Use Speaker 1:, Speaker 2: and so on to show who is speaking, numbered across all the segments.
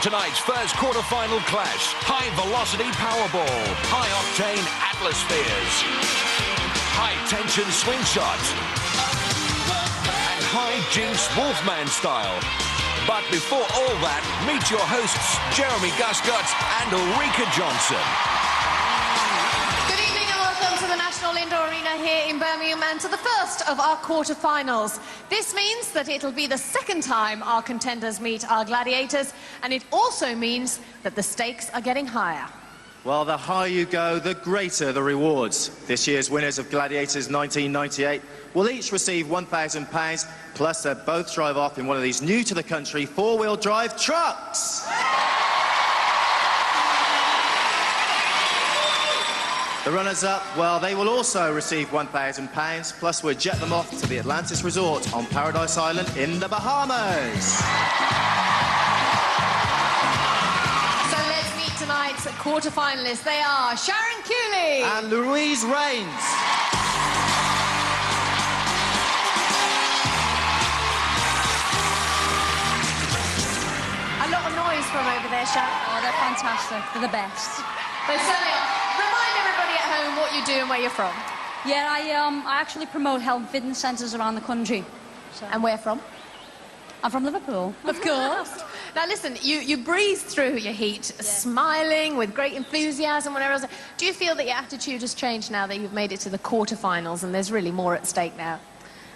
Speaker 1: tonight's first quarter-final clash. High-velocity Powerball, high-octane Atmospheres, high-tension swing shots, and high-jinx Wolfman style. But before all that, meet your hosts, Jeremy Gusguts and Ulrika Johnson.
Speaker 2: Good evening and welcome to the National Indoor Arena here in Birmingham and to the first of our quarter-finals. This means that it'll be the second time our contenders meet our gladiators, and it also means that the stakes are getting higher.
Speaker 3: Well, the higher you go, the greater the rewards. This year's winners of Gladiators 1998 will each receive £1,000, plus they'll both drive off in one of these new-to-the-country four-wheel drive trucks. The runners-up, well, they will also receive £1,000, plus we'll jet them off to the Atlantis Resort on Paradise Island in the Bahamas.
Speaker 2: Tonight's quarter-finalists, they are Sharon Cooley
Speaker 3: and Louise Rains.
Speaker 2: A lot of noise from over there, Sharon.
Speaker 4: Oh, they're fantastic. They're the best.
Speaker 2: They certainly are. Remind everybody at home what you do and where you're from.
Speaker 4: Yeah, I actually promote health and fitness centres around the country. So.
Speaker 2: And where from?
Speaker 4: I'm from Liverpool.
Speaker 2: Of course. Now listen, you breeze through your heat, smiling with great enthusiasm, whatever else. Do you feel that your attitude has changed now that you've made it to the quarter-finals and there's really more at stake now?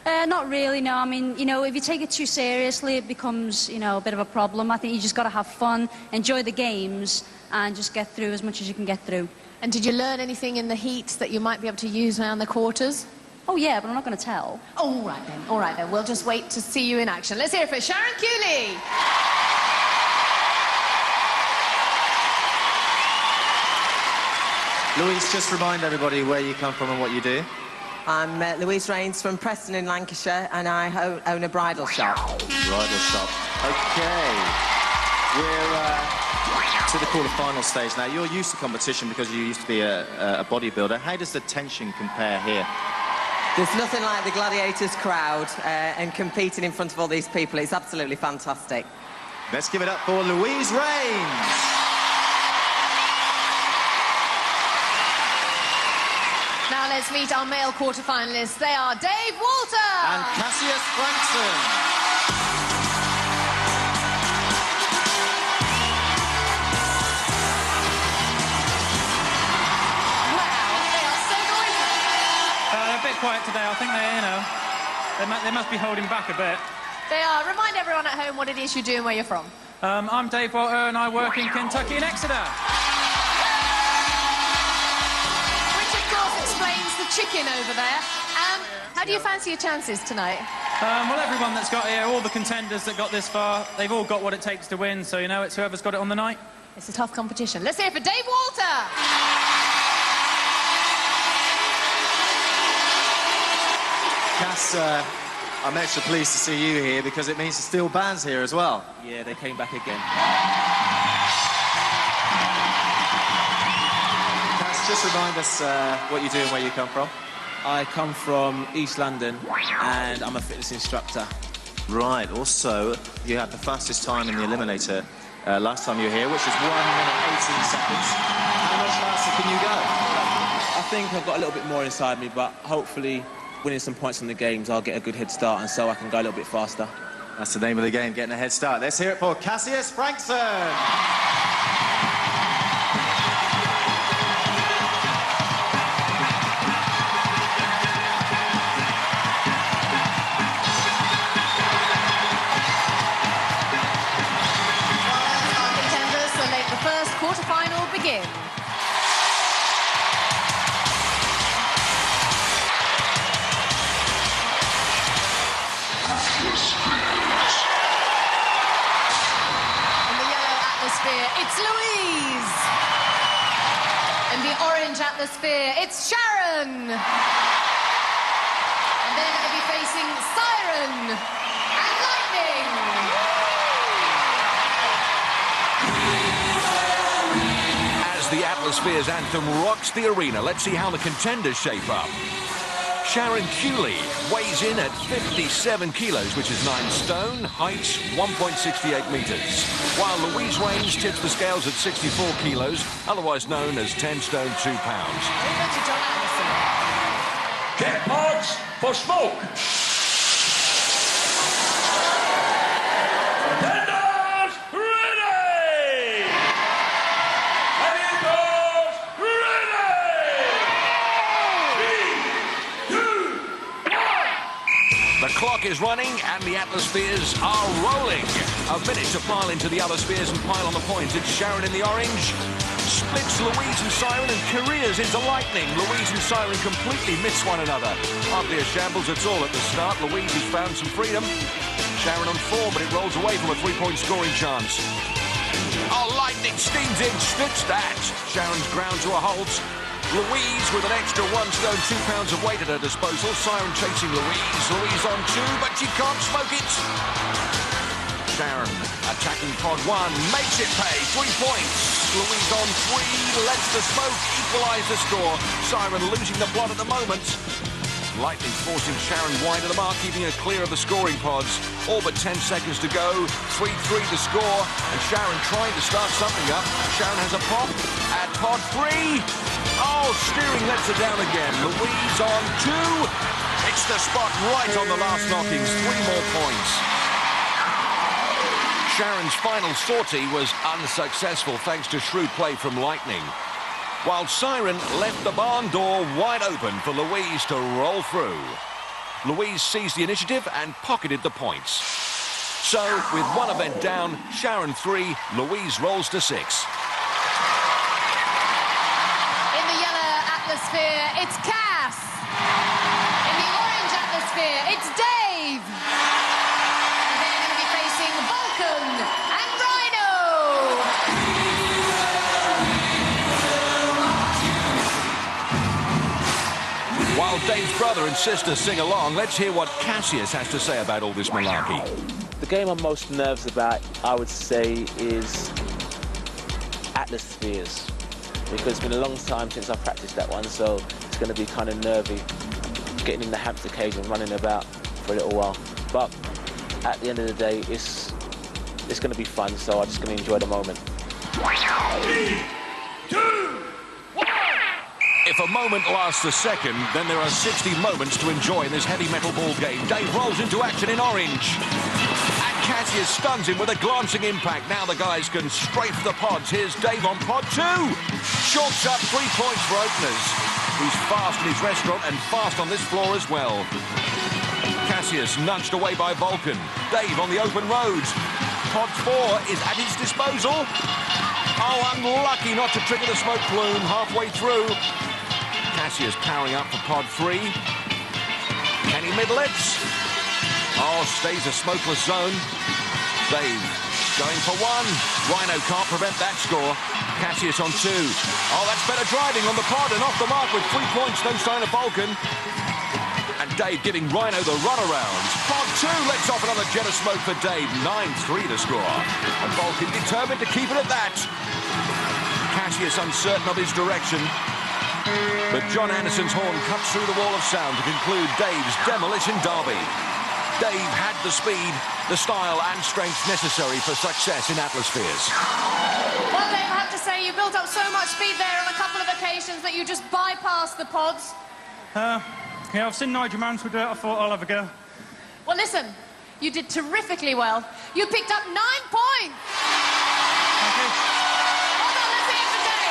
Speaker 4: Not really, no. I mean, you know, if you take it too seriously, it becomes, you know, a bit of a problem. I think you just got to have fun, enjoy the games, and just get through as much as you can get through.
Speaker 2: And did you learn anything in the heat that you might be able to use around the quarters?
Speaker 4: Oh, yeah, but I'm not going to tell.
Speaker 2: All right, then. All right, then. We'll just wait to see you in action. Let's hear it for Sharon Cooley.
Speaker 3: Louise, just remind everybody where you come from and what you do.
Speaker 5: I'm Louise Rains from Preston in Lancashire, and I own a bridal shop.
Speaker 3: Bridal shop. OK. We're to the quarter-final stage now. You're used to competition because you used to be a bodybuilder. How does the tension compare here?
Speaker 5: There's nothing like the Gladiators crowd and competing in front of all these people. It's absolutely fantastic.
Speaker 3: Let's give it up for Louise Rains.
Speaker 2: Now let's meet our male quarter-finalists. They are Dave Walter
Speaker 3: and Cassius Frankson.
Speaker 2: Wow, they are so noisy.
Speaker 6: They're a bit quiet today. I think they must be holding back a bit.
Speaker 2: They are. Remind everyone at home what it is you do and where you're from.
Speaker 6: I'm Dave Walter and I work in Kentucky and Exeter.
Speaker 2: Explains the chicken over there. How do you fancy your chances tonight?
Speaker 6: Well, everyone that's got here, all the contenders that got this far, they've all got what it takes to win, so, you know, it's whoever's got it on the night.
Speaker 2: It's a tough competition. Let's hear it for Dave Walter!
Speaker 3: Cass, I'm extra pleased to see you here because it means the steel band's here as well.
Speaker 7: Yeah, they came back again.
Speaker 3: Just remind us what you do and where you come from.
Speaker 7: I come from East London and I'm a fitness instructor.
Speaker 3: Right, also you had the fastest time in the Eliminator last time you were here, which was 1 minute 18 seconds. How much faster can you go?
Speaker 7: I think I've got a little bit more inside me, but hopefully winning some points in the games I'll get a good head start and so I can go a little bit faster.
Speaker 3: That's the name of the game, getting a head start. Let's hear it for Cassius Frankson.
Speaker 2: Quarter-final begin. In the yellow atmosphere, it's Louise. In the orange atmosphere, it's Sharon. And they're going to be facing Siren and Lightning.
Speaker 1: The Atmospheres anthem rocks the arena. Let's see how the contenders shape up. Sharon Cooley weighs in at 57 kilos, which is 9 stone, height 1.68 metres. While Louise Rains tips the scales at 64 kilos, otherwise known as 10 stone 2 pounds.
Speaker 2: Over to John Anderson.
Speaker 8: Get pods for smoke. Contenders ready! Gladiators ready! 3, 2, 1.
Speaker 1: The clock is running and the Atlas spheres are rolling. A minute to file into the other spheres and pile on the points. It's Sharon in the orange. Splits Louise and Siren and careers into lightning. Louise and Siren completely miss one another. Hardly a shambles at all at the start. Louise has found some freedom. Sharon on 4, but it rolls away from a 3-point scoring chance. Oh, lightning steams in, splits that. Sharon's ground to a halt. Louise with an extra 1 stone 2 pounds of weight at her disposal. Siren chasing Louise. Louise on 2, but she can't smoke it. Sharon attacking pod 1, makes it pay, 3 points. Louise on 3, lets the smoke equalise the score. Siren losing the plot at the moment. Lightning forcing Sharon wide of the mark, keeping her clear of the scoring pods. All but 10 seconds to go, 3-3 to score, and Sharon trying to start something up. Sharon has a pop at pod 3. Oh, steering lets her down again. Louise on 2. It's the spot right on the last knockings, 3 more points. Sharon's final sortie was unsuccessful thanks to shrewd play from Lightning, while Siren left the barn door wide open for Louise to roll through. Louise seized the initiative and pocketed the points. So, with one event down, Sharon 3, Louise rolls to 6.
Speaker 2: In the yellow atmosphere, it's Cass. In the orange atmosphere, it's Dave. And they're going to be facing Vulcan and Rhino.
Speaker 1: While Dave's brother and sister sing along, let's hear what Cassius has to say about all this malarkey.
Speaker 7: The game I'm most nervous about, I would say, is Atlas Spheres, because it's been a long time since I practiced that one, so it's going to be kind of nervy getting in the hamster cage and running about for a little while. But at the end of the day, it's going to be fun, so I'm just going to enjoy the moment.
Speaker 8: 3, 2, 1.
Speaker 1: If a moment lasts a second, then there are 60 moments to enjoy in this heavy metal ball game. Dave rolls into action in orange. And Cassius stuns him with a glancing impact. Now the guys can strafe the pods. Here's Dave on pod 2. Chalks up 3 points for openers. He's fast in his restaurant and fast on this floor as well. Cassius nudged away by Vulcan. Dave on the open roads. Pod 4 is at his disposal. Oh, unlucky not to trigger the smoke plume halfway through. Cassius powering up for pod 3. Can he middle it? Oh, stays a smokeless zone. Dave going for 1. Rhino can't prevent that score. Cassius on 2. Oh, that's better driving on the pod and off the mark with 3 points, no sign of Vulcan. And Dave giving Rhino the runaround. Pod 2 lets off another jet of smoke for Dave. 9-3 to score. And Vulcan determined to keep it at that. Cassius uncertain of his direction. But John Anderson's horn cuts through the wall of sound to conclude Dave's demolition derby. Dave had the speed, the style and strength necessary for success in Atlas Spheres.
Speaker 2: Well, Dave, I have to say, you built up so much speed there on a couple of occasions that you just bypassed the pods.
Speaker 6: Yeah, I've seen Nigel Mansell do it. I thought I'll have a go.
Speaker 2: Well, listen, you did terrifically well. You picked up 9 points.
Speaker 6: Thank you.
Speaker 2: Hold on, let's see it for Dave.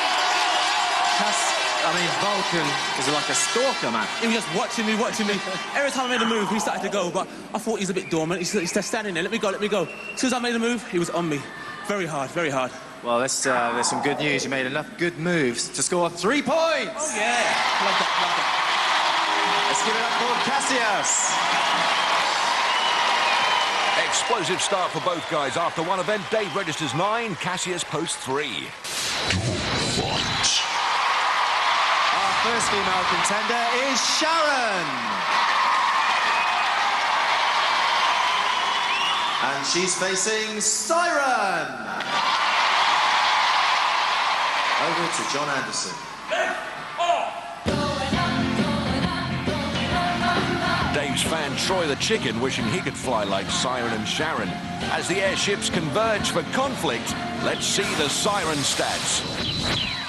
Speaker 3: I mean, Vulcan is like a stalker, man.
Speaker 7: He was just watching me. Every time I made a move, he started to go, but I thought he's a bit dormant. He's just standing there. Let me go. As soon as I made a move, he was on me. Very hard, very hard.
Speaker 3: Well, there's some good news. You made enough good moves to score 3 points.
Speaker 7: Oh, yeah. Love that.
Speaker 3: Let's give it up for Cassius.
Speaker 1: Explosive start for both guys. After one event, Dave registers 9, Cassius posts 3.
Speaker 3: Our first female contender is Sharon. And she's facing Siren. Over to John Anderson.
Speaker 1: Troy the chicken wishing he could fly like Siren and Sharon. As the airships converge for conflict, let's see the Siren stats.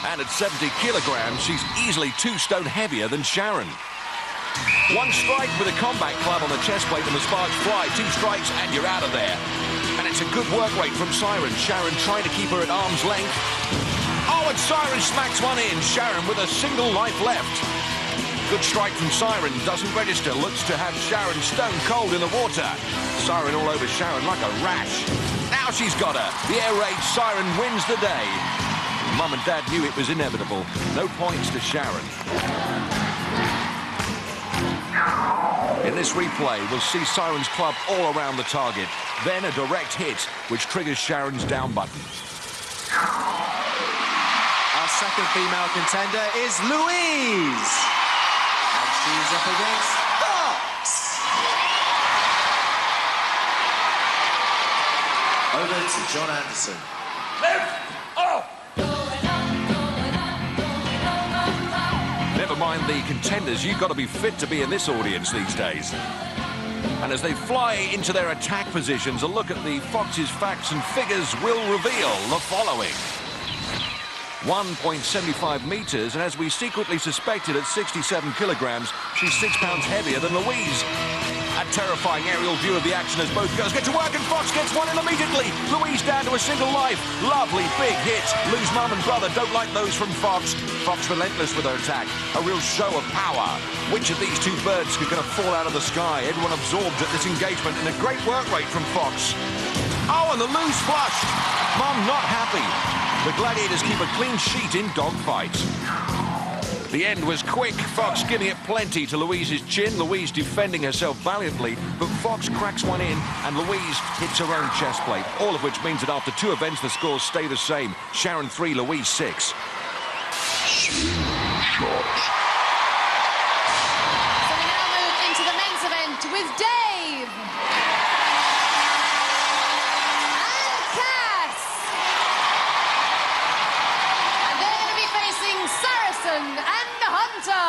Speaker 1: And at 70 kilograms, she's easily 2 stone heavier than Sharon. 1 strike with a combat club on the chest plate and the sparks fly. 2 strikes and you're out of there. And it's a good work rate from Siren. Sharon trying to keep her at arm's length. Oh, and Siren smacks one in. Sharon with a single life left. Good strike from Siren. Doesn't register. Looks to have Sharon stone cold in the water. Siren all over Sharon like a rash. Now she's got her. The air raid Siren wins the day. Mum and Dad knew it was inevitable. No points to Sharon. In this replay, we'll see Siren's club all around the target. Then a direct hit, which triggers Sharon's down button.
Speaker 3: Our second female contender is Louise. And she's up against Fox. Over to John Anderson.
Speaker 8: Left, off.
Speaker 1: Never mind the contenders, you've got to be fit to be in this audience these days. And as they fly into their attack positions, a look at the Fox's facts and figures will reveal the following. 1.75 metres, and as we secretly suspected at 67 kilograms, she's 6 pounds heavier than Louise. A terrifying aerial view of the action as both girls get to work, and Fox gets one in immediately. Louise down to a single life. Lovely big hit. Lou's mum and brother don't like those from Fox. Fox relentless with her attack. A real show of power. Which of these 2 birds are going to fall out of the sky? Everyone absorbed at this engagement, and a great work rate from Fox. Oh, and the Lou's flushed. Mum not happy. The Gladiators keep a clean sheet in dogfights. The end was quick, Fox giving it plenty to Louise's chin, Louise defending herself valiantly, but Fox cracks one in and Louise hits her own chest plate, all of which means that after 2 events the scores stay the same. Sharon 3, Louise 6.
Speaker 2: So we now move into the men's event with Dave. And Cass. And they're going to be facing Saracen and Hunter.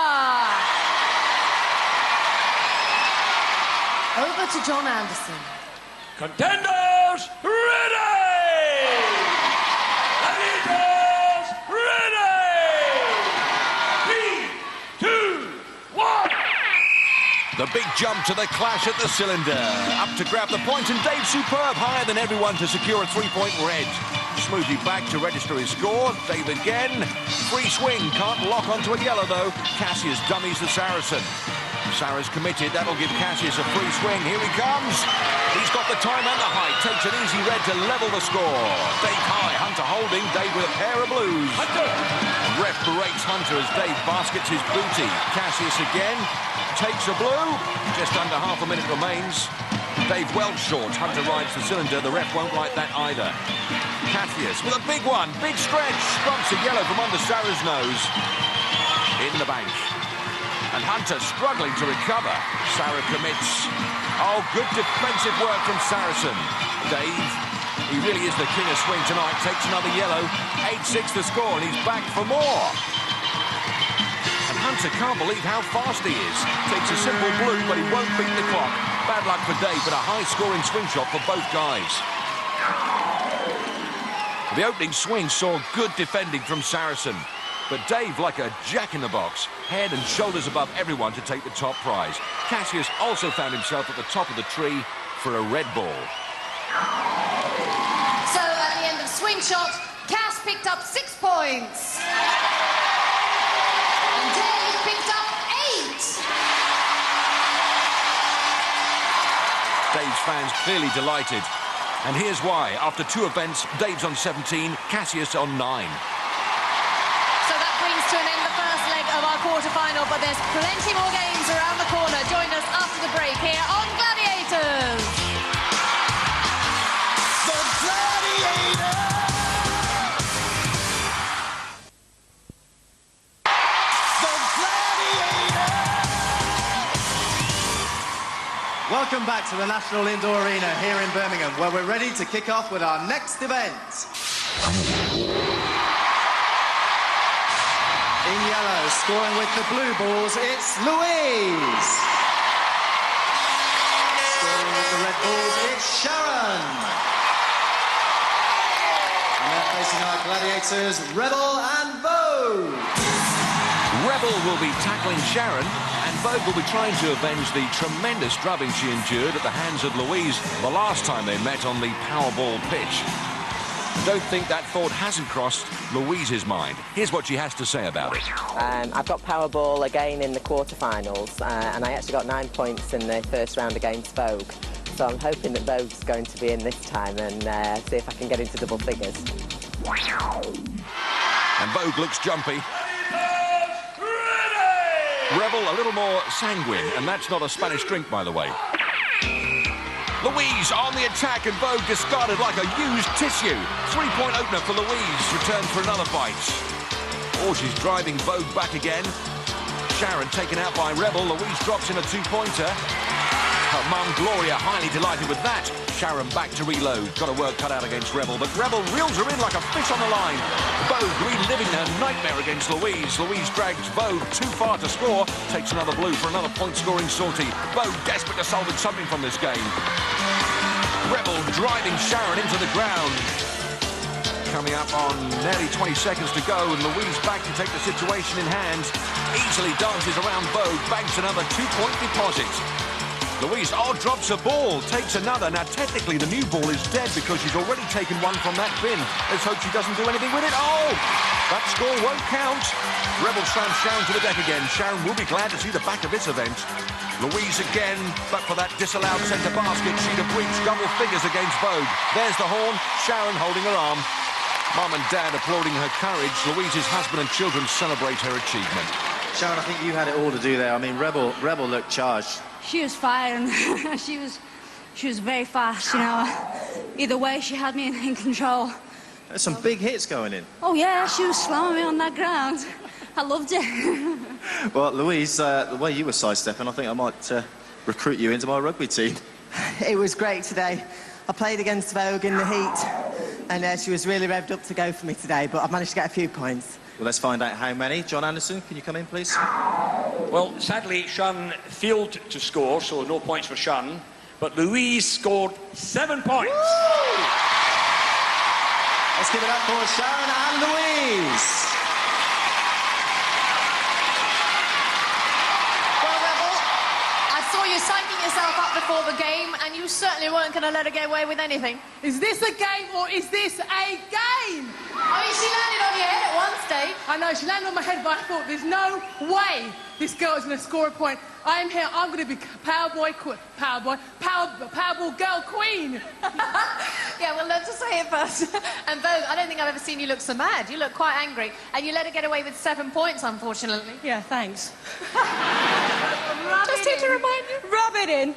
Speaker 2: Over to John Anderson.
Speaker 8: Contenders, ready! Gladiators, ready! 3, 2, 1!
Speaker 1: The big jump to the clash at the cylinder. Up to grab the point, and Dave superb, higher than everyone to secure a 3-point red. Smoothly back to register his score. Dave again. Free swing, can't lock onto a yellow though. Cassius dummies the Saracen. Sarah's committed, that'll give Cassius a free swing. Here he comes. He's got the time and the height. Takes an easy red to level the score. Dave high, Hunter holding. Dave with a pair of blues.
Speaker 8: Hunter!
Speaker 1: Ref berates Hunter as Dave baskets his booty. Cassius again. Takes a blue. Just under half a minute remains. Dave well short. Hunter rides the cylinder. The ref won't like that either. Cassius with a big one. Big stretch. Bumps a yellow from under Sarah's nose. In the bank. And Hunter struggling to recover. Sarah commits. Oh, good defensive work from Saracen. Dave, he really is the king of swing tonight. Takes another yellow. 8-6 the score, and he's back for more. And Hunter can't believe how fast he is. Takes a simple blue, but he won't beat the clock. Bad luck for Dave, but a high-scoring swing shot for both guys. The opening swing saw good defending from Saracen. But Dave, like a jack-in-the-box, head and shoulders above everyone to take the top prize. Cassius also found himself at the top of the tree for a red ball.
Speaker 2: So at the end of swing shot, Cass picked up 6 points. And Dave picked up 8.
Speaker 1: Dave's fans clearly delighted. And here's why. After 2 events, Dave's on 17, Cassius on 9.
Speaker 2: So that brings to an end the first leg of our quarter-final, but there's plenty more games around the corner. Join us after the break here on Gladiators.
Speaker 8: The Gladiators! The Gladiators!
Speaker 3: Welcome back to the National Indoor Arena here in Birmingham, where we're ready to kick off with our next event. In yellow, scoring with the blue balls, it's Louise. with the Red Bulls, it's Sharon. And they're facing our Gladiators, Rebel and Vogue.
Speaker 1: Rebel will be tackling Sharon, and Vogue will be trying to avenge the tremendous drubbing she endured at the hands of Louise the last time they met on the Powerball pitch. Don't think that thought hasn't crossed Louise's mind. Here's what she has to say about it.
Speaker 5: I've got Powerball again in the quarterfinals, and I actually got 9 points in the first round against Vogue. So I'm hoping that Vogue's going to be in this time and see if I can get into double figures.
Speaker 1: And Vogue looks jumpy. Rebel a little more sanguine, and that's not a Spanish drink, by the way. Louise on the attack, and Vogue discarded like a used tissue. 3-point opener for Louise, returned for another fight. Oh, she's driving Vogue back again. Sharon taken out by Rebel. Louise drops in a 2-pointer. Her mum, Gloria, highly delighted with that. Sharon back to reload. Got a work cut out against Rebel, but Rebel reels her in like a fish on the line. Vogue reliving her nightmare against Louise. Louise drags Vogue too far to score. Takes another blue for another point-scoring sortie. Vogue desperate to salvage something from this game. Rebel driving Sharon into the ground. Coming up on nearly 20 seconds to go, and Louise back to take the situation in hand. Easily dances around Vogue, banks another 2-point deposit. Louise, drops a ball, takes another. Now, technically, the new ball is dead because she's already taken one from that bin. Let's hope she doesn't do anything with it. Oh, that score won't count. Rebel slams Sharon to the deck again. Sharon will be glad to see the back of this event. Louise again, but for that disallowed centre basket, she'd have reached double figures against Vogue. There's the horn, Sharon holding her arm. Mum and Dad applauding her courage. Louise's husband and children celebrate her achievement.
Speaker 3: Sharon, I think you had it all to do there. I mean, Rebel looked charged.
Speaker 4: She was firing. she was very fast, you know. Either way, she had me in control.
Speaker 3: There's some big hits going in.
Speaker 4: Oh, yeah, she was slamming me on that ground. I loved it.
Speaker 3: Well, Louise, the way you were sidestepping, I think I might recruit you into my rugby team.
Speaker 5: It was great today. I played against Vogue in the heat, and she was really revved up to go for me today, but I've managed to get a few points.
Speaker 3: Well, let's find out how many. John Anderson, can you come in, please?
Speaker 8: Well, sadly, Sharon failed to score, so no points for Sharon. But Louise scored 7 points.
Speaker 3: Woo! Let's give it up for Sharon and Louise.
Speaker 2: Well, Rebel, I saw you psyching yourself up before the game, and you certainly weren't going to let her get away with anything.
Speaker 9: Is this a game or is this a game?
Speaker 2: I mean, she landed on your head at one stage.
Speaker 9: I know, she landed on my head, but I thought there's no way this girl is going to score a point. I am here, I'm going to be Powerball girl queen.
Speaker 2: Yeah, well, let's just say it first. And Vogue, I don't think I've ever seen you look so mad. You look quite angry. And you let her get away with 7 points, unfortunately.
Speaker 9: Yeah, thanks.
Speaker 2: Just here to remind you.
Speaker 9: Rub it in.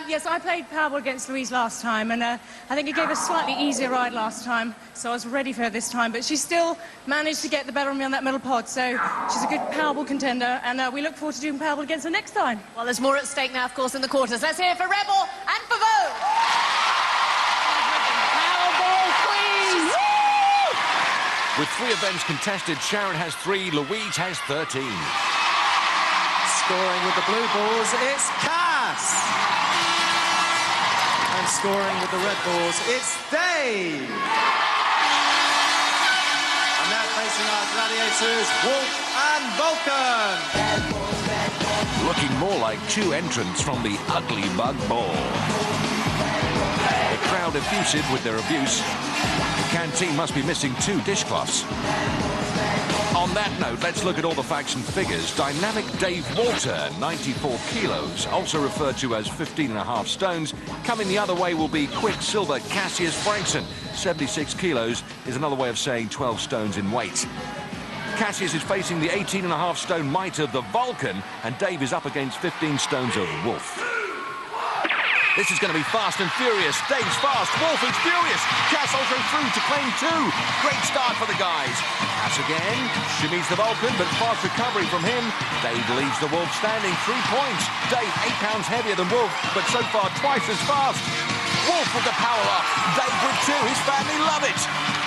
Speaker 9: Yes, I played Powerball against Louise last time, and I think it gave a slightly easier ride last time, so I was ready for her this time, but she still managed to get the better of me on that middle pod, so she's a good Powerball contender, and we look forward to doing Powerball against her next time.
Speaker 2: Well, there's more at stake now, of course, in the quarters. Let's hear it for Rebel and for Vogue.
Speaker 9: Powerball queen!
Speaker 1: With 3 events contested, Sharon has 3, Louise has 13.
Speaker 3: Scoring with the blue balls, it's Cass. And scoring with the red balls, it's Dave. And now facing our Gladiators, Wolf and Vulcan.
Speaker 1: Looking more like 2 entrants from the Ugly Bug Ball. The crowd effusive with their abuse. The canteen must be missing 2 dishcloths. On that note, let's look at all the facts and figures. Dynamic Dave Walter, 94 kilos, also referred to as 15.5 stones. Coming the other way will be Quicksilver Cassius Frankson, 76 kilos, is another way of saying 12 stones in weight. Cassius is facing the 18.5 stone might of the Vulcan, and Dave is up against 15 stones of Wolf. This is going to be fast and furious. Dave's fast, Wolf is furious. Cass also through to claim 2. Great start for the guys. Cass again, shimmies the Vulcan, but fast recovery from him. Dave leaves the Wolf standing 3 points. Dave 8 pounds heavier than Wolf, but so far twice as fast. Wolf with the power up. Dave with 2, his family love it.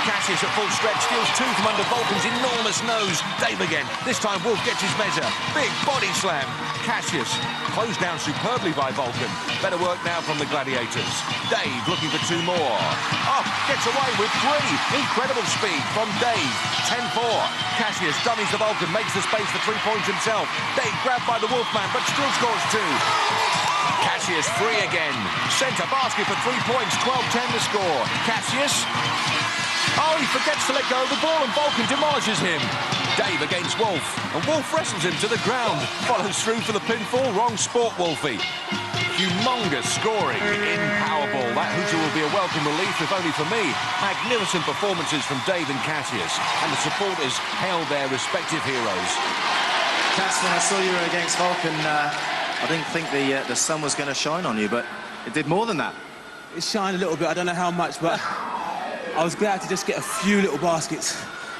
Speaker 1: Cassius at full stretch steals two from under Vulcan's enormous nose. Dave again. This time Wolf gets his measure. Big body slam. Cassius closed down superbly by Vulcan. Better work now from the Gladiators. Dave looking for two more. Oh, gets away with three. Incredible speed from Dave. 10-4. Cassius dummies the Vulcan, makes the space for 3 points himself. Dave grabbed by the Wolfman, but still scores two. Cassius free again. Centre basket for 3 points. 12-10 to score. Cassius. Oh, he forgets to let go of the ball and Vulcan demolishes him. Dave against Wolf, and Wolf wrestles him to the ground. Follows through for the pinfall. Wrong sport, Wolfie. Humongous scoring in Powerball. That hooter will be a welcome relief, if only for me. Magnificent performances from Dave and Cassius, and the supporters hailed their respective heroes.
Speaker 3: Cass, when I saw you were against Vulcan, I didn't think the sun was going to shine on you, but it did more than that.
Speaker 7: It shined a little bit, I don't know how much, but I was glad to just get a few little baskets.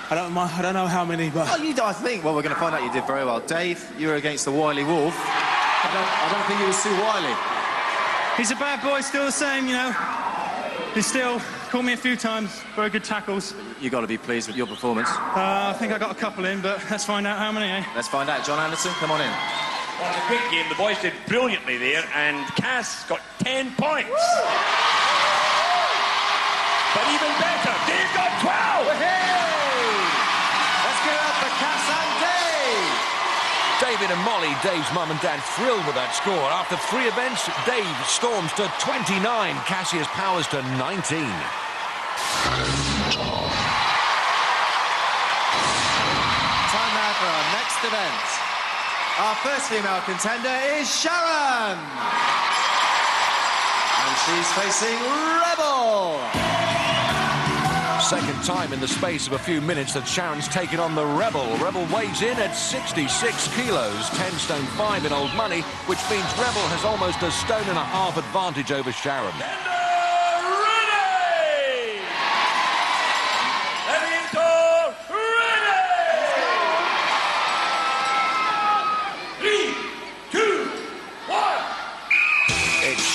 Speaker 7: I don't know how many, but...
Speaker 3: Oh, I think, well, we're going to find out you did very well. Dave, you were against the wily Wolf. I don't think he was too wily.
Speaker 6: He's a bad boy, still the same, you know. He still caught me a few times, very good tackles.
Speaker 3: You've got to be pleased with your performance.
Speaker 6: I think I got a couple in, but let's find out how many, eh?
Speaker 3: Let's find out. John Anderson, come on in.
Speaker 8: Well, it's a great game. The boys did brilliantly there, and Cass got 10 points. But even better, Dave got 12!
Speaker 3: Let's give it up for Cass and Dave!
Speaker 1: David and Molly, Dave's mum and dad, thrilled with that score. After 3 events, Dave storms to 29. Cassius powers to 19.
Speaker 3: Time now for our next event. Our first female contender is Sharon. And she's facing Rebel.
Speaker 1: Second time in the space of a few minutes that Sharon's taken on the Rebel. Rebel weighs in at 66 kilos, 10 stone 5 in old money, which means Rebel has almost a stone and a half advantage over Sharon.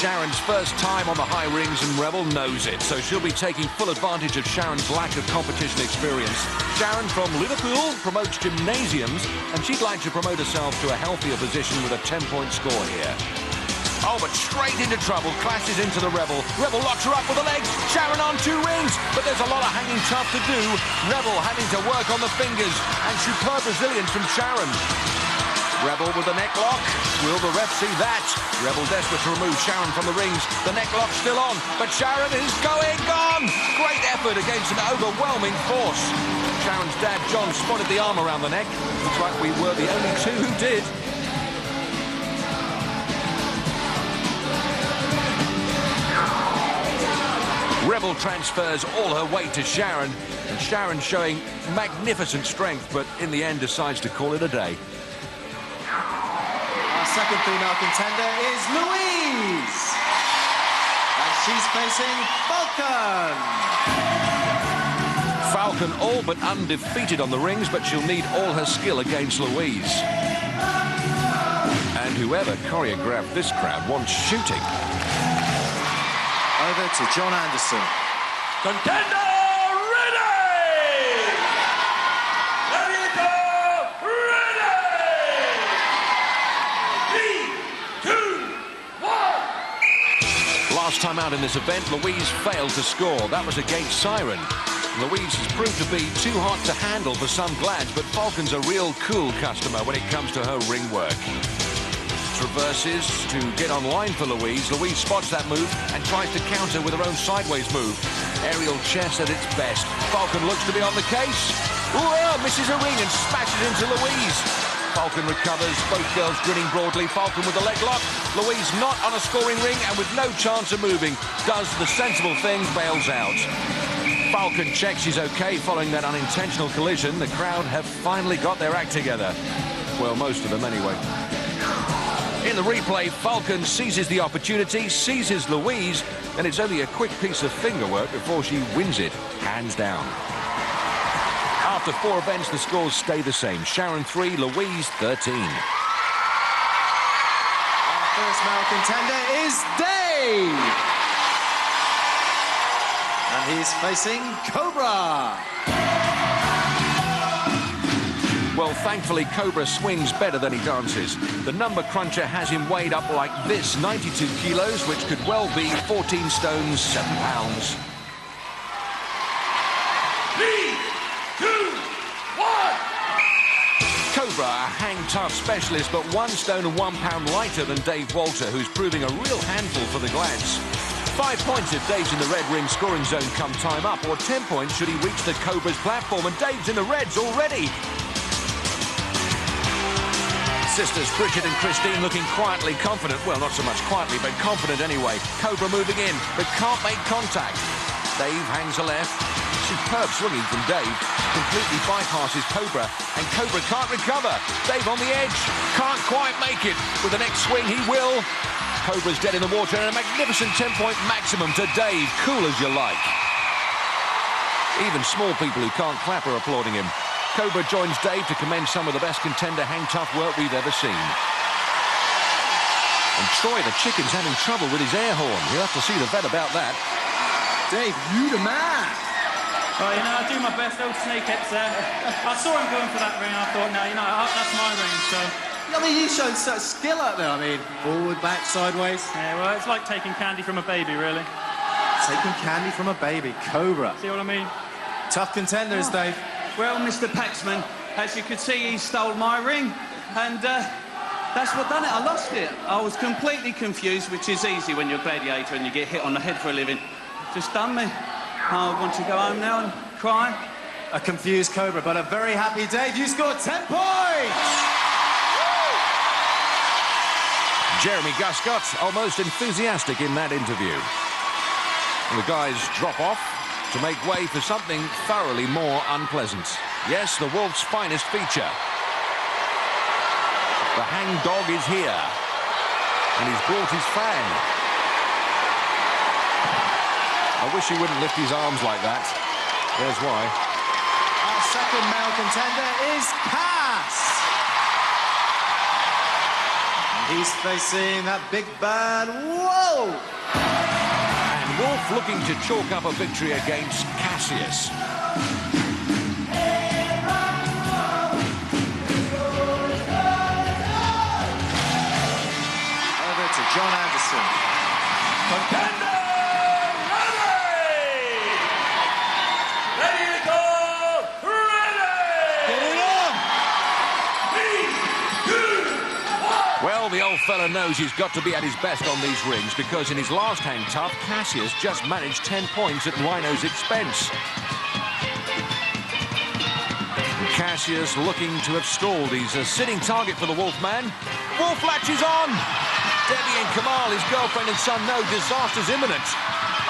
Speaker 1: Sharon's first time on the high rings and Rebel knows it, so she'll be taking full advantage of Sharon's lack of competition experience. Sharon from Liverpool promotes gymnasiums, and she'd like to promote herself to a healthier position with a 10-point score here. Oh, but straight into trouble, clashes into the Rebel. Rebel locks her up with the legs. Sharon on 2 rings, but there's a lot of hanging tough to do. Rebel having to work on the fingers, and superb resilience from Sharon. Rebel with the neck lock. Will the ref see that? Rebel desperate to remove Sharon from the rings. The neck lock's still on, but Sharon is gone! Great effort against an overwhelming force. Sharon's dad, John, spotted the arm around the neck. Looks like we were the only 2 who did. Rebel transfers all her weight to Sharon, and Sharon showing magnificent strength, but in the end decides to call it a day.
Speaker 3: Our second female contender is Louise. And she's facing Falcon.
Speaker 1: Falcon all but undefeated on the rings, but she'll need all her skill against Louise. And whoever choreographed this crowd wants shooting.
Speaker 3: Over to John Anderson.
Speaker 8: Contender!
Speaker 1: Last time out in this event, Louise failed to score. That was against Siren. Louise has proved to be too hot to handle for some Glads, but Falcon's a real cool customer when it comes to her ring work. Traverses to get online for Louise. Louise spots that move and tries to counter with her own sideways move. Aerial chess at its best. Falcon looks to be on the case. Ooh, misses a ring and smashes into Louise. Falcon recovers, both girls grinning broadly. Falcon with the leg lock. Louise not on a scoring ring and with no chance of moving. Does the sensible thing, bails out. Falcon checks she's okay following that unintentional collision. The crowd have finally got their act together. Well, most of them anyway. In the replay, Falcon seizes the opportunity, seizes Louise, and it's only a quick piece of finger work before she wins it, hands down. After 4 events, the scores stay the same. Sharon 3, Louise 13.
Speaker 3: Our first male contender is Dave. And And he's facing Cobra.
Speaker 1: Well, thankfully, Cobra swings better than he dances. The number cruncher has him weighed up like this, 92 kilos, which could well be 14 stones, 7 pounds.
Speaker 8: 3, 2, 1.
Speaker 1: Cobra, a hang-tough specialist, but 1 stone and 1 pound lighter than Dave Walter, who's proving a real handful for the Glads. 5 points if Dave's in the red ring scoring zone come time up, or 10 points should he reach the Cobra's platform, and Dave's in the reds already. Sisters Bridget and Christine looking quietly confident. Well, not so much quietly, but confident anyway. Cobra moving in, but can't make contact. Dave hangs a left. Superb swinging from Dave. Completely bypasses Cobra, and Cobra can't recover. Dave on the edge. Can't quite make it. With the next swing, he will. Cobra's dead in the water, and a magnificent 10-point maximum to Dave. Cool as you like. Even small people who can't clap are applauding him. Cobra joins Dave to commend some of the best contender hang-tough work we've ever seen. And Troy, the chicken's having trouble with his air horn. You'll have to see the vet about that.
Speaker 3: Dave, you the man.
Speaker 6: Well, you know, I do my best, old snakeheads there. I saw him going for that ring, I thought, no, you know, that's my ring, so...
Speaker 3: I mean, you showed such skill up there. I mean, forward, back, sideways.
Speaker 6: Yeah, well, it's like taking candy from a baby, really.
Speaker 3: Taking candy from a baby. Cobra.
Speaker 6: See what I mean?
Speaker 3: Tough contenders, Dave.
Speaker 10: Well, Mr. Paxman, as you could see, he stole my ring, and that's what done it. I lost it. I was completely confused, which is easy when you're a gladiator and you get hit on the head for a living. Just done me. I want to go home now and cry.
Speaker 3: A confused Cobra, but a very happy Dave. You scored 10 points!
Speaker 1: Jeremy Guscott, almost enthusiastic in that interview. And the guys drop off to make way for something thoroughly more unpleasant. Yes, the Wolf's finest feature. The hang dog is here, and he's brought his fan. I wish he wouldn't lift his arms like that. There's why.
Speaker 3: Our second male contender is Cass. And he's facing that big bad Whoa!
Speaker 1: Wolf looking to chalk up a victory against Cassius.
Speaker 3: Over to John Anderson.
Speaker 8: Contender ready! Ready to go! Ready!
Speaker 3: Get it on!
Speaker 8: 3, 2, 1!
Speaker 1: Well, the old fella knows he's got to be at his best on these rings, because in his last hang tough, Cassius just managed 10 points at Rhino's expense. Cassius looking to have stalled. He's a sitting target for the Wolfman. Wolf latches on! Debbie and Kamal, his girlfriend and son, know disaster's imminent.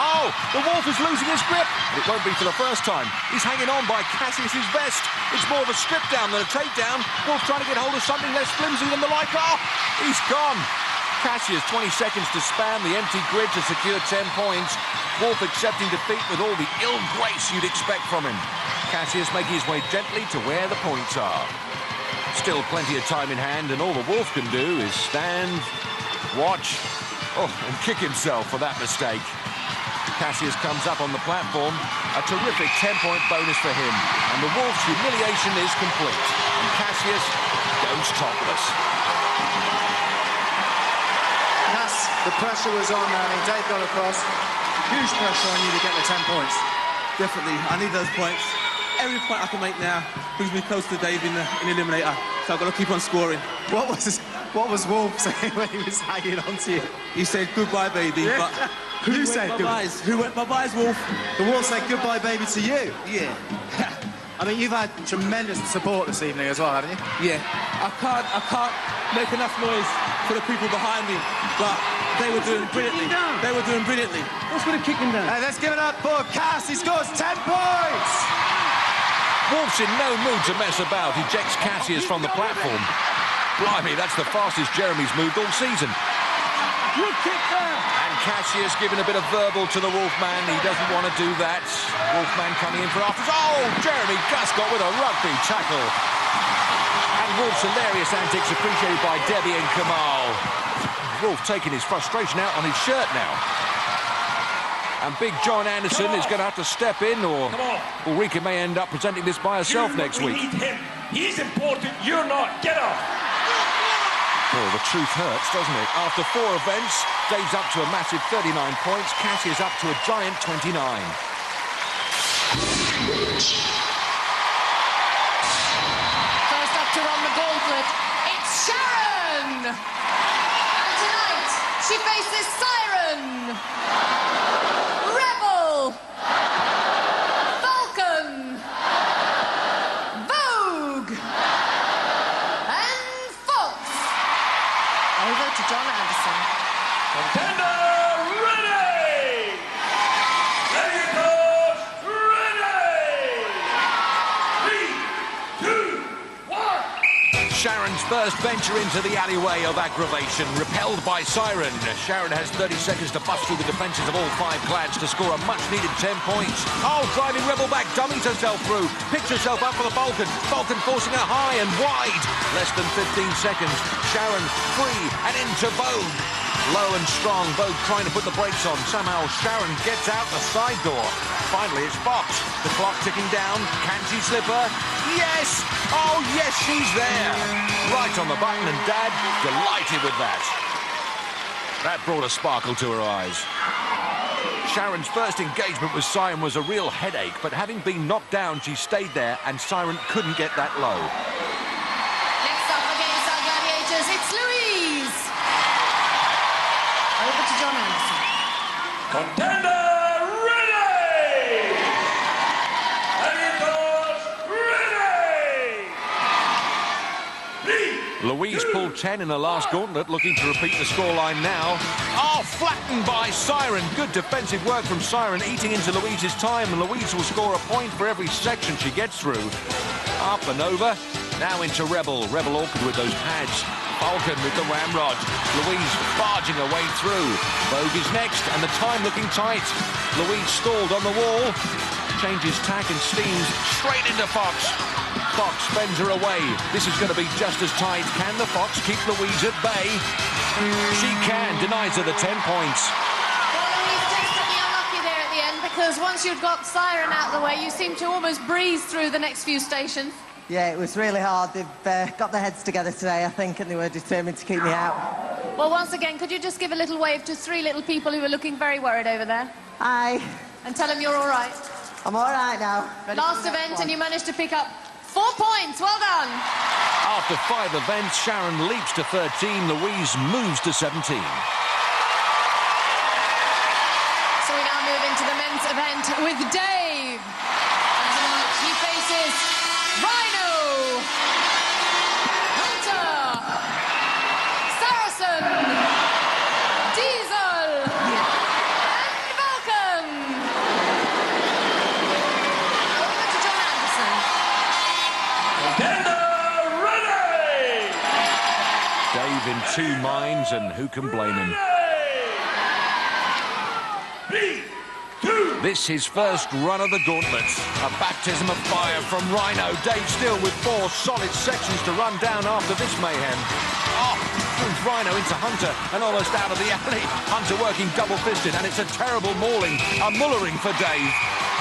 Speaker 1: Oh, the Wolf is losing his grip. It won't be for the first time. He's hanging on by Cassius's vest. It's more of a strip down than a takedown. Wolf trying to get hold of something less flimsy than the Leica. Oh, he's gone. Cassius 20 seconds to spam the empty grid to secure 10 points. Wolf accepting defeat with all the ill grace you'd expect from him. Cassius making his way gently to where the points are. Still plenty of time in hand, and all the Wolf can do is stand, watch, and kick himself for that mistake. Cassius comes up on the platform, a terrific 10-point bonus for him, and the Wolf's humiliation is complete, and Cassius goes topless.
Speaker 3: Cass, the pressure was on. I mean, Dave got across. Huge pressure on you to get the 10 points.
Speaker 10: Definitely, I need those points. Every point I can make now brings me close to Dave in the Eliminator, so I've got to keep on scoring.
Speaker 3: What was Wolf saying when he was hanging on to you?
Speaker 10: He said, goodbye, baby,
Speaker 3: Yeah.
Speaker 10: but...
Speaker 3: Who said goodbye?
Speaker 10: Who went bye-byes, Wolf?
Speaker 3: The Wolf said goodbye, baby, to you.
Speaker 10: Yeah.
Speaker 3: I mean, you've had tremendous support this evening as well, haven't you?
Speaker 10: Yeah. I can't make enough noise for the people behind me, but they were doing brilliantly. They were doing brilliantly.
Speaker 6: What's going to kick him down?
Speaker 3: And let's give it up for Cass. He scores 10 points.
Speaker 1: Wolf's in no mood to mess about. He ejects Cassius from the platform. Blimey, that's the fastest Jeremy's moved all season.
Speaker 6: Good kick there!
Speaker 1: And Cassius giving a bit of verbal to the Wolfman. He doesn't want to do that. Wolfman coming in for afters. Oh, Jeremy Guscott with a rugby tackle. And Wolf's hilarious antics appreciated by Debbie and Kamal. Wolf taking his frustration out on his shirt now. And big John Anderson is going to have to step in, or Ulrika may end up presenting this by herself next week.
Speaker 8: We need him. He's important. You're not. Get up.
Speaker 1: Oh, the truth hurts, doesn't it? After 4 events, Dave's up to a massive 39 points. Cassie is up to a giant 29.
Speaker 2: First up to run the gauntlet, it's Sharon! And tonight, she faces Siren, Rebel, Falcon, Vogue, and Fox. Over to John Anderson.
Speaker 8: Contender ready! Gladiators ready! 3, 2, 1.
Speaker 1: Sharon's first venture into the alleyway of aggravation, repelled by Siren. Sharon has 30 seconds to bust through the defences of all 5 Glads to score a much-needed 10 points. Oh, driving Rebel back, dummies herself through, picks herself up for the Falcon. Falcon forcing her high and wide. Less than 15 seconds. Sharon free and into Vogue. Low and strong, Vogue trying to put the brakes on. Somehow Sharon gets out the side door. Finally, it's Fox. The clock ticking down. Can she slip her? Yes! Oh, yes, she's there. Right on the button, and Dad delighted with that. That brought a sparkle to her eyes. Sharon's first engagement with Siren was a real headache, but having been knocked down, she stayed there, and Siren couldn't get that low.
Speaker 2: Next up against our Gladiators, it's Louise. Over to John Anderson.
Speaker 8: Contender ready! Gladiators ready! 3,
Speaker 1: Louise pulled 10 in the last gauntlet, looking to repeat the scoreline now. Oh, flattened by Siren. Good defensive work from Siren, eating into Louise's time, and Louise will score a point for every section she gets through. Up and over. Now into Rebel. Rebel awkward with those pads. Falcon with the ramrod. Louise barging her way through. Vogue is next, and the time looking tight. Louise stalled on the wall. Changes tack and steams straight into Fox. Fox fends her away. This is going to be just as tight. Can the Fox keep Louise at bay? She can. Denies her the 10 points.
Speaker 2: Well, Louise desperately unlucky there at the end, because once you'd got Siren out of the way, you seemed to almost breeze through the next few stations.
Speaker 11: Yeah, it was really hard. They've got their heads together today, I think, and they were determined to keep me out.
Speaker 2: Well, once again, could you just give a little wave to 3 little people who are looking very worried over there?
Speaker 11: Hi.
Speaker 2: And tell them you're all right.
Speaker 11: I'm all right now.
Speaker 2: Last event, and you managed to pick up 4 points. Well done.
Speaker 1: After 5 events, Sharon leaps to 13. Louise moves to 17.
Speaker 2: So we now move into the men's event with Dave. And tonight he faces Rhino, Hunter, Saracen, Diesel, and Vulcan. Over to John Anderson.
Speaker 8: Contender ready!
Speaker 1: Dave in 2 minds, and who can blame him?
Speaker 8: 3, 2.
Speaker 1: This his first run of the gauntlet. A baptism of fire from Rhino. Dave still with 4 solid sections to run down after this mayhem. Oh, moves Rhino into Hunter and almost out of the alley. Hunter working double-fisted, and it's a terrible mauling. A mullering for Dave.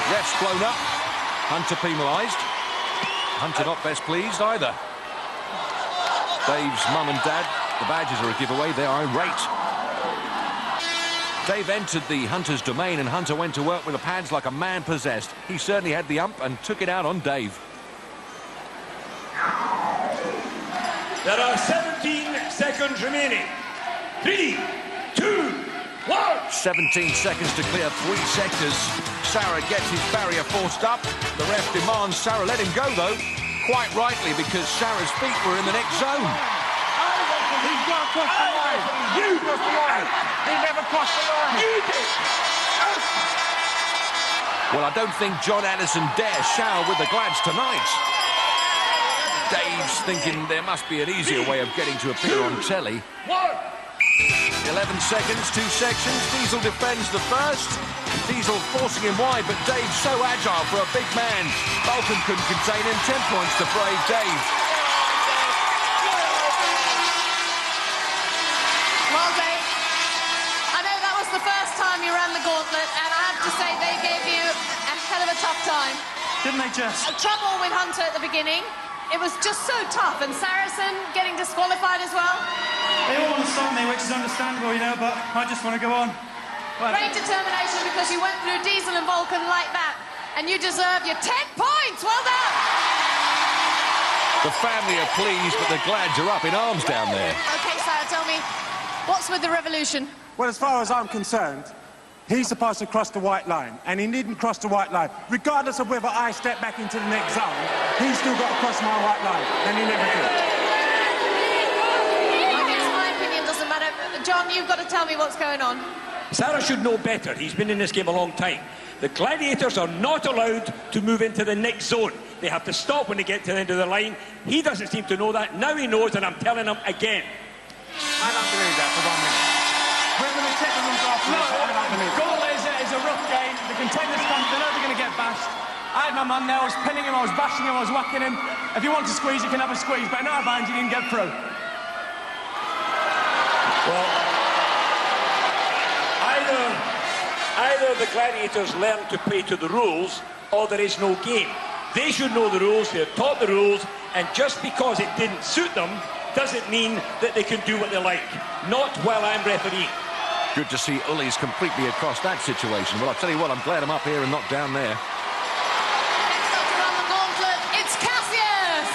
Speaker 1: Ref's blown up. Hunter penalised. Hunter not best pleased either. Dave's mum and dad, the badges are a giveaway. They are irate. Dave entered the Hunter's domain, and Hunter went to work with the pads like a man possessed. He certainly had the ump and took it out on Dave.
Speaker 8: There are 17 seconds remaining. 3, 2, 1.
Speaker 1: 17 seconds to clear 3 sectors. Sarah gets his barrier forced up. The ref demands Sarah let him go, though. Quite rightly, because Sarah's feet were in the next zone.
Speaker 7: He's not crossed the line. You crossed the line. He never crossed the line. You did.
Speaker 1: Well, I don't think John Anderson dare shower with the Glads tonight. Dave's thinking there must be an easier way of getting to appear on telly. 11 seconds, 2 sections. Diesel defends the first. Diesel forcing him wide, but Dave's so agile for a big man. Bolton couldn't contain him. 10 points to brave Dave.
Speaker 2: Well, Dave, I know that was the first time you ran the gauntlet, and I have have to say they gave you a hell of a tough time.
Speaker 6: Didn't they just?
Speaker 2: Trouble with Hunter at the beginning. It was just so tough, and Saracen getting disqualified as well.
Speaker 6: They all want to stop me, which is understandable, you know, but I just want to go on. But
Speaker 2: Great determination, because you went through Diesel and Vulcan like that, and you deserve your 10 points. Well done.
Speaker 1: The family are pleased, but the Glads are up in arms down there.
Speaker 2: OK, Sarah, tell me, what's with the revolution?
Speaker 12: Well, as far as I'm concerned, he's supposed to cross the white line, and he needn't cross the white line. Regardless of whether I step back into the next zone, he's still got to cross my white line, and he never did.
Speaker 2: I guess my opinion doesn't matter. John, you've got to tell me what's going on.
Speaker 8: Sarah should know better. He's been in this game a long time. The Gladiators are not allowed to move into the next zone. They have to stop when they get to the end of the line. He doesn't seem to know that. Now he knows, and I'm telling him again.
Speaker 12: I don't believe that for 1 minute. We're going to check the rooms afterwards. I don't believe it.
Speaker 6: goal is a rough game. The contenders come, they know they're going to get bashed. I had my man there, I was pinning him, I was bashing him, I was whacking him. If you want to squeeze, you can have a squeeze, but in our band, you didn't get through.
Speaker 8: Well, either the Gladiators learn to play to the rules, or there is no game. They should know the rules, they're taught the rules, and just because it didn't suit them doesn't mean that they can do what they like. Not while I'm refereeing.
Speaker 1: Good to see Uli's completely across that situation. Well, I'll tell you what, I'm glad I'm up here and not down there.
Speaker 2: Next up to run the gauntlet, it's Cassius!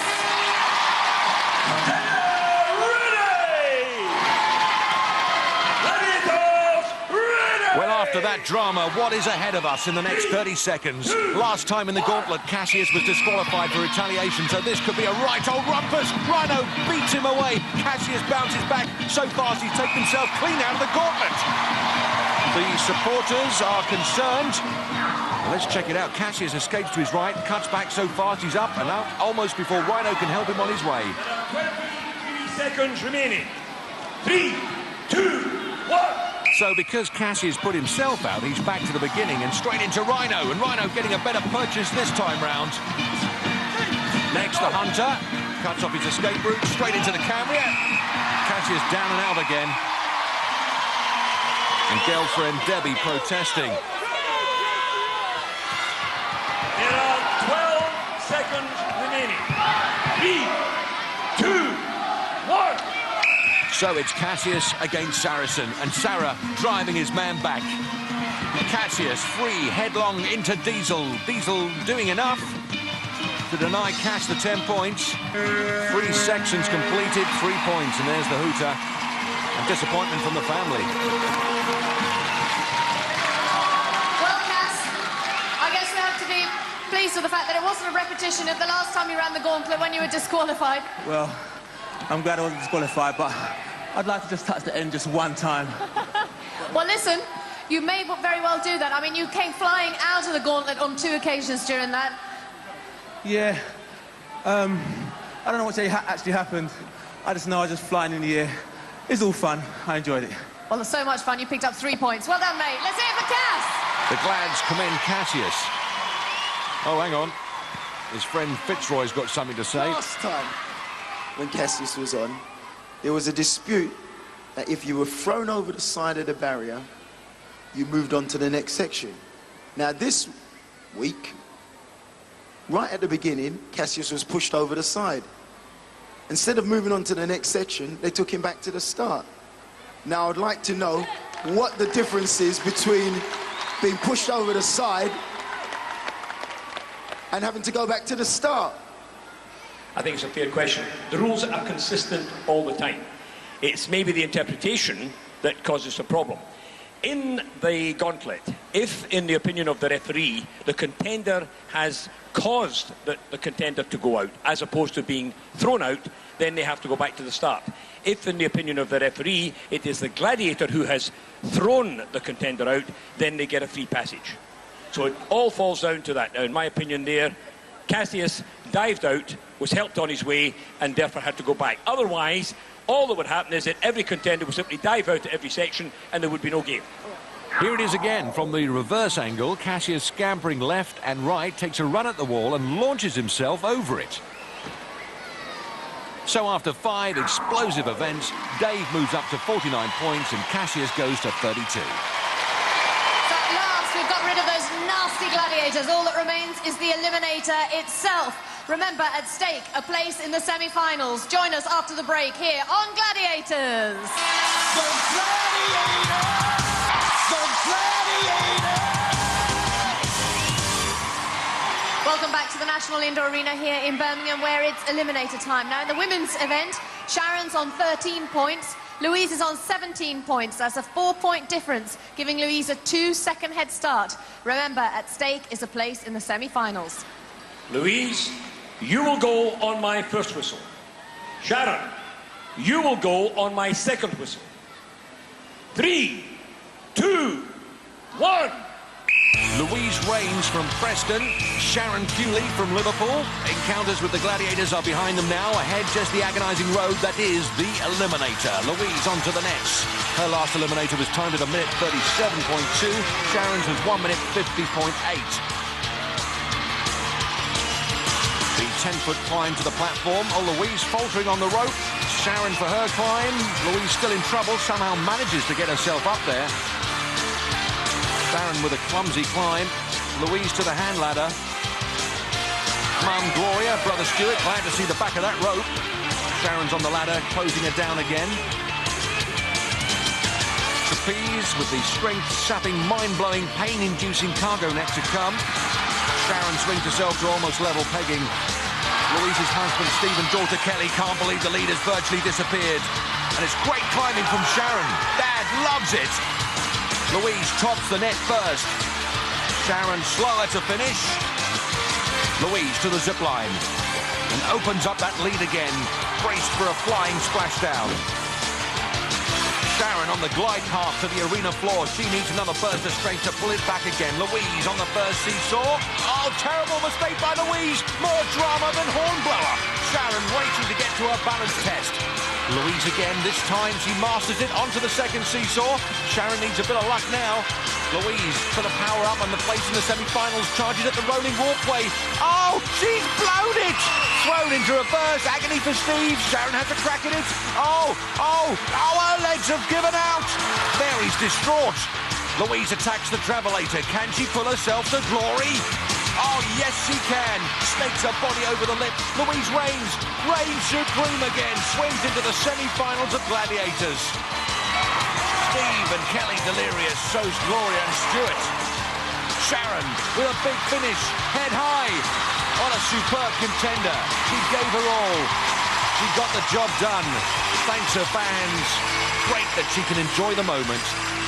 Speaker 1: Well, after that drama, what is ahead of us in the next 30 seconds? Last time in the gauntlet, Cassius was disqualified for retaliation, so this could be a right old rumpus. Rhino beats him away. Cassius bounces back so fast he's taken himself clean out of the gauntlet. The supporters are concerned. Well, let's check it out. Cassius escapes to his right, cuts back so fast he's up and out almost before Rhino can help him on his way.
Speaker 8: 23 seconds remaining. 3, 2, 1.
Speaker 1: So because Cassius put himself out, he's back to the beginning and straight into Rhino. And Rhino getting a better purchase this time round. Next, the Hunter. Cuts off his escape route, straight into the Camry. Cassius down and out again. And girlfriend Debbie protesting.
Speaker 8: There are 12 seconds remaining. 3, 2, 1.
Speaker 1: So it's Cassius against Saracen, and Sarah driving his man back. Cassius free, headlong into Diesel. Diesel doing enough to deny Cass the 10 points. 3 sections completed, 3 points, and there's the hooter. A disappointment from the family.
Speaker 2: Well, Cass, I guess we have to be pleased with the fact that it wasn't a repetition of the last time you ran the gauntlet when you were disqualified.
Speaker 10: Well, I'm glad I wasn't disqualified, but I'd like to just touch the end just one time.
Speaker 2: Well, listen, you may very well do that. I mean, you came flying out of the gauntlet on 2 occasions during that.
Speaker 10: Yeah. I don't know what actually happened. I just know I was just flying in the air. It's all fun. I enjoyed it.
Speaker 2: Well, it's so much fun. You picked up 3 points. Well done, mate. Let's hear it for Cass.
Speaker 1: The Glads commend Cassius. Oh, hang on. His friend Fitzroy's got something to say.
Speaker 13: Last time, when Cassius was on, there was a dispute that if you were thrown over the side of the barrier, you moved on to the next section. Now this week, right at the beginning, Cassius was pushed over the side. Instead of moving on to the next section, they took him back to the start. Now I'd like to know what the difference is between being pushed over the side and having to go back to the start.
Speaker 8: I think it's a fair question. The rules are consistent all the time. It's maybe the interpretation that causes the problem. In the gauntlet, if, in the opinion of the referee, the contender has caused the contender to go out, as opposed to being thrown out, then they have to go back to the start. If, in the opinion of the referee, it is the gladiator who has thrown the contender out, then they get a free passage. So it all falls down to that. Now, in my opinion there, Cassius dived out, was helped on his way, and therefore had to go back. Otherwise, all that would happen is that every contender would simply dive out at every section, and there would be no game.
Speaker 1: Here it is again from the reverse angle. Cassius scampering left and right, takes a run at the wall and launches himself over it. So after 5 explosive events, Dave moves up to 49 points and Cassius goes to 32.
Speaker 2: So at last, we've got rid of Gladiators, all that remains is the eliminator itself. Remember, at stake, a place in the semi-finals. Join us after the break here on Gladiators.
Speaker 1: The Gladiators! The Gladiators!
Speaker 2: Welcome back to the National Indoor Arena here in Birmingham, where it's eliminator time. Now, in the women's event, Sharon's on 13 points. Louise is on 17 points. That's a 4-point difference, giving Louise a 2-second head start. Remember, at stake is a place in the semi-finals.
Speaker 8: Louise, you will go on my first whistle. Sharon, you will go on my second whistle. 3, 2, 1.
Speaker 1: Louise Rains from Preston, Sharon Cooley from Liverpool. Encounters with the Gladiators are behind them now. Ahead, just the agonising road that is the eliminator. Louise onto the nets. Her last eliminator was timed at 1:37.2. Sharon's was 1:50.8. The 10-foot climb to the platform. Oh, Louise faltering on the rope. Sharon for her climb. Louise still in trouble. Somehow manages to get herself up there. Sharon with a clumsy climb. Louise to the hand ladder. Mum Gloria, brother Stuart, glad to see the back of that rope. Sharon's on the ladder, closing her down again. Trapeze with the strength-sapping, mind-blowing, pain-inducing cargo net to come. Sharon swings herself to almost level pegging. Louise's husband, Steve, and daughter Kelly can't believe the lead has virtually disappeared. And it's great climbing from Sharon. Dad loves it. Louise tops the net first. Sharon slower to finish. Louise to the zip line. And opens up that lead again. Braced for a flying splashdown. Sharon on the glide path to the arena floor. She needs another burst of strength to pull it back again. Louise on the first seesaw. Oh, terrible mistake by Louise. More drama than Hornblower. Sharon waiting to get to her balance test. Louise again, this time she masters it onto the second seesaw. Sharon needs a bit of luck now. Louise for the power up and the place in the semi-finals, charges at the rolling walkway. Oh, she's blown it! Thrown into reverse, agony for Steve. Sharon has a crack at it. Oh, her legs have given out. Mary's distraught. Louise attacks the travelator. Can she pull herself to glory? Oh, yes, she can. Snakes her body over the lip. Louise reigns supreme again. Swims into the semi-finals of Gladiators. Steve and Kelly delirious. So's Gloria and Stuart. Sharon with a big finish. Head high. What a superb contender. She gave her all. She got the job done. Thanks her fans. Great that she can enjoy the moment.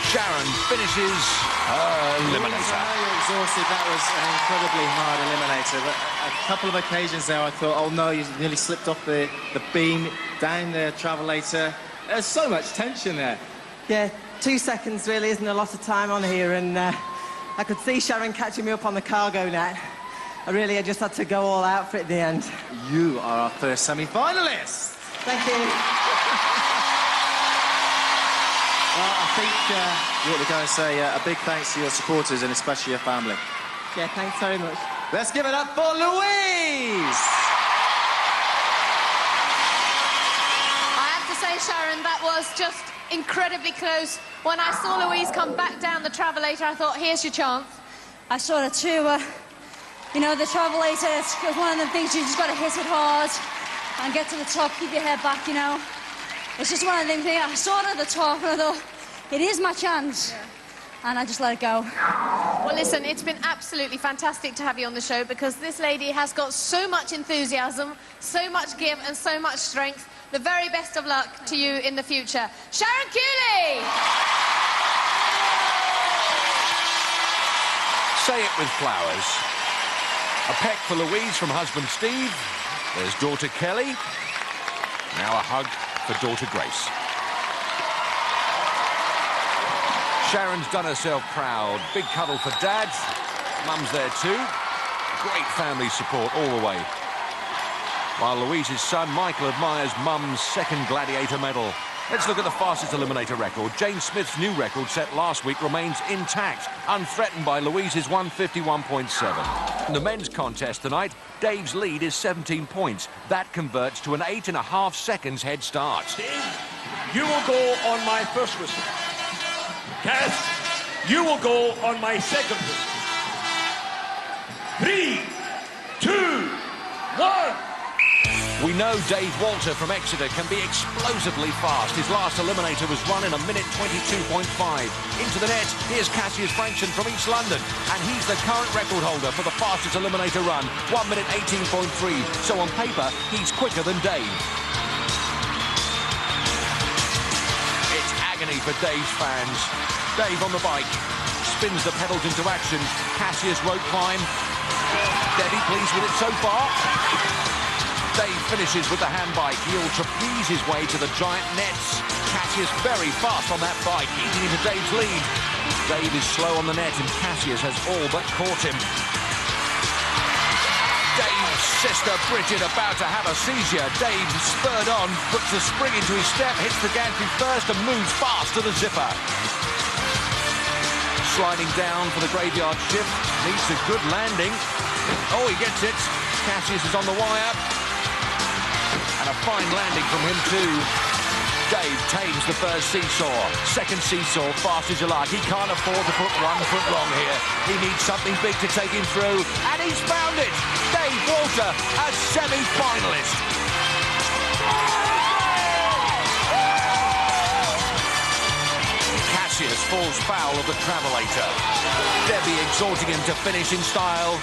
Speaker 1: Sharon finishes her eliminator.
Speaker 3: I know you're exhausted. That was an incredibly hard eliminator. But a couple of occasions there I thought, oh no, you nearly slipped off the beam, down the travelator. There's so much tension there.
Speaker 11: Yeah, 2 seconds really isn't a lot of time on here, and I could see Sharon catching me up on the cargo net. I just had to go all out for it in the end.
Speaker 3: You are our first semi-finalist.
Speaker 11: Thank you.
Speaker 3: Well, I think you ought to go and say a big thanks to your supporters and especially your family.
Speaker 11: Yeah, thanks very much.
Speaker 3: Let's give it up for Louise!
Speaker 2: I have to say, Sharon, that was just incredibly close. When I saw Louise come back down the travelator, I thought, here's your chance.
Speaker 4: I saw it too. You know, the travelator, it's one of the things you just got to hit it hard and get to the top, keep your head back, you know. It's just one of them things. I saw it at the top and I thought, it is my chance. Yeah. And I just let it go.
Speaker 2: Well, listen, it's been absolutely fantastic to have you on the show because this lady has got so much enthusiasm, so much give and so much strength. The very best of luck to you in the future. Sharon Cooley!
Speaker 1: Say it with flowers. A peck for Louise from husband Steve. There's daughter Kelly. Now a hug for daughter Grace. Sharon's done herself proud. Big cuddle for Dad. Mum's there too. Great family support all the way. While Louise's son Michael admires Mum's second Gladiator medal. Let's look at the fastest eliminator record. Jane Smith's new record set last week remains intact, unthreatened by Louise's 151.7. In the men's contest tonight, Dave's lead is 17 points. That converts to an 8.5 seconds head start.
Speaker 8: Dave, you will go on my first whistle. Cass, you will go on my second whistle. 3, 2, 1.
Speaker 1: We know Dave Walter from Exeter can be explosively fast. His last eliminator was run in 1:22.5. Into the net, here's Cassius Frankson from East London, and he's the current record holder for the fastest eliminator run, 1:18.3. So on paper, he's quicker than Dave. It's agony for Dave's fans. Dave on the bike, spins the pedals into action. Cassius rope climb. Debbie pleased with it so far. Dave finishes with the hand bike. He'll trapeze his way to the giant nets. Cassius very fast on that bike, eating into Dave's lead. Dave is slow on the net, and Cassius has all but caught him. Dave's sister Bridget about to have a seizure. Dave spurred on, puts a spring into his step, hits the gantry first, and moves fast to the zipper. Sliding down for the graveyard shift, needs a good landing. Oh, he gets it. Cassius is on the wire. And a fine landing from him too. Dave tames the first seesaw. Second seesaw, fast as you like. He can't afford to put 1 foot wrong here. He needs something big to take him through. And he's found it! Dave Walter, a semi-finalist. Cassius falls foul of the Travelator. Debbie exhorting him to finish in style.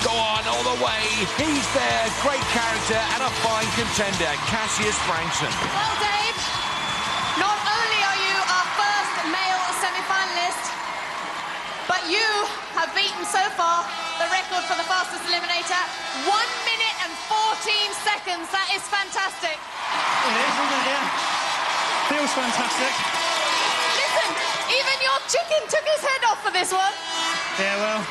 Speaker 1: Go on, all the way. He's there. Great character and a fine contender, Cassius Frankson.
Speaker 2: Well, Dave, not only are you our first male semi-finalist, but you have beaten so far the record for the fastest eliminator, 1 minute and 14 seconds. That is fantastic.
Speaker 6: It is, isn't it? Yeah. Feels fantastic.
Speaker 2: Listen, even your chicken took his head off for this one.
Speaker 6: Yeah, well,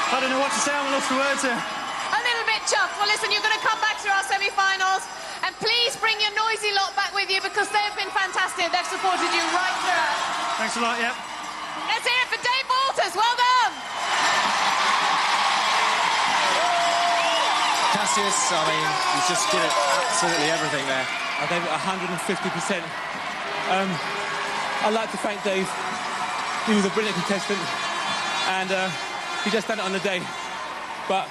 Speaker 6: I don't know what to say. I'm lost for words here.
Speaker 2: A little bit chuffed. Well, listen, you're going to come back to our semi-finals, and please bring your noisy lot back with you because they've been fantastic. They've supported you right throughout.
Speaker 6: Thanks a lot, yeah.
Speaker 2: Let's hear it for Dave Walters. Well done.
Speaker 3: Cassius, I mean, he's just given it absolutely everything there.
Speaker 7: I gave it 150%. I'd like to thank Dave. He was a brilliant contestant, and he just done it on the day. But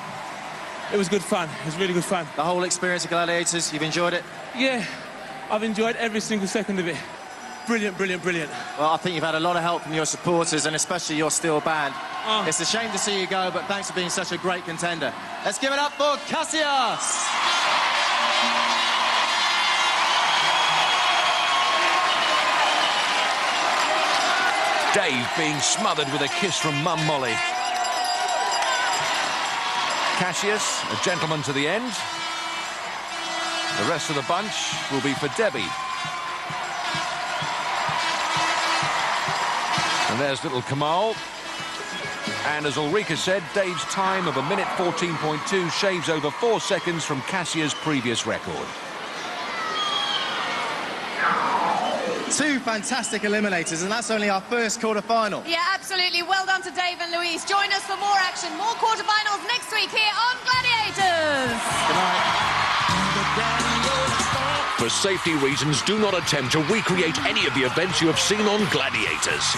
Speaker 7: it was good fun. It was really good fun.
Speaker 3: The whole experience of Gladiators, you've enjoyed it?
Speaker 7: Yeah, I've enjoyed every single second of it. Brilliant, brilliant, brilliant.
Speaker 3: Well, I think you've had a lot of help from your supporters and especially your steel band. It's a shame to see you go, but thanks for being such a great contender. Let's give it up for Cassius!
Speaker 1: Dave being smothered with a kiss from Mum Molly. Cassius, a gentleman to the end. The rest of the bunch will be for Debbie. And there's little Kamal. And as Ulrika said, Dave's time of 1:14.2 shaves over 4 seconds from Cassius' previous record.
Speaker 3: 2 fantastic eliminators, and that's only our first quarter-final.
Speaker 2: Yeah, absolutely. Well done to Dave and Louise. Join us for more action, more quarterfinals next week here on Gladiators.
Speaker 3: Good night.
Speaker 1: For safety reasons, do not attempt to recreate any of the events you have seen on Gladiators.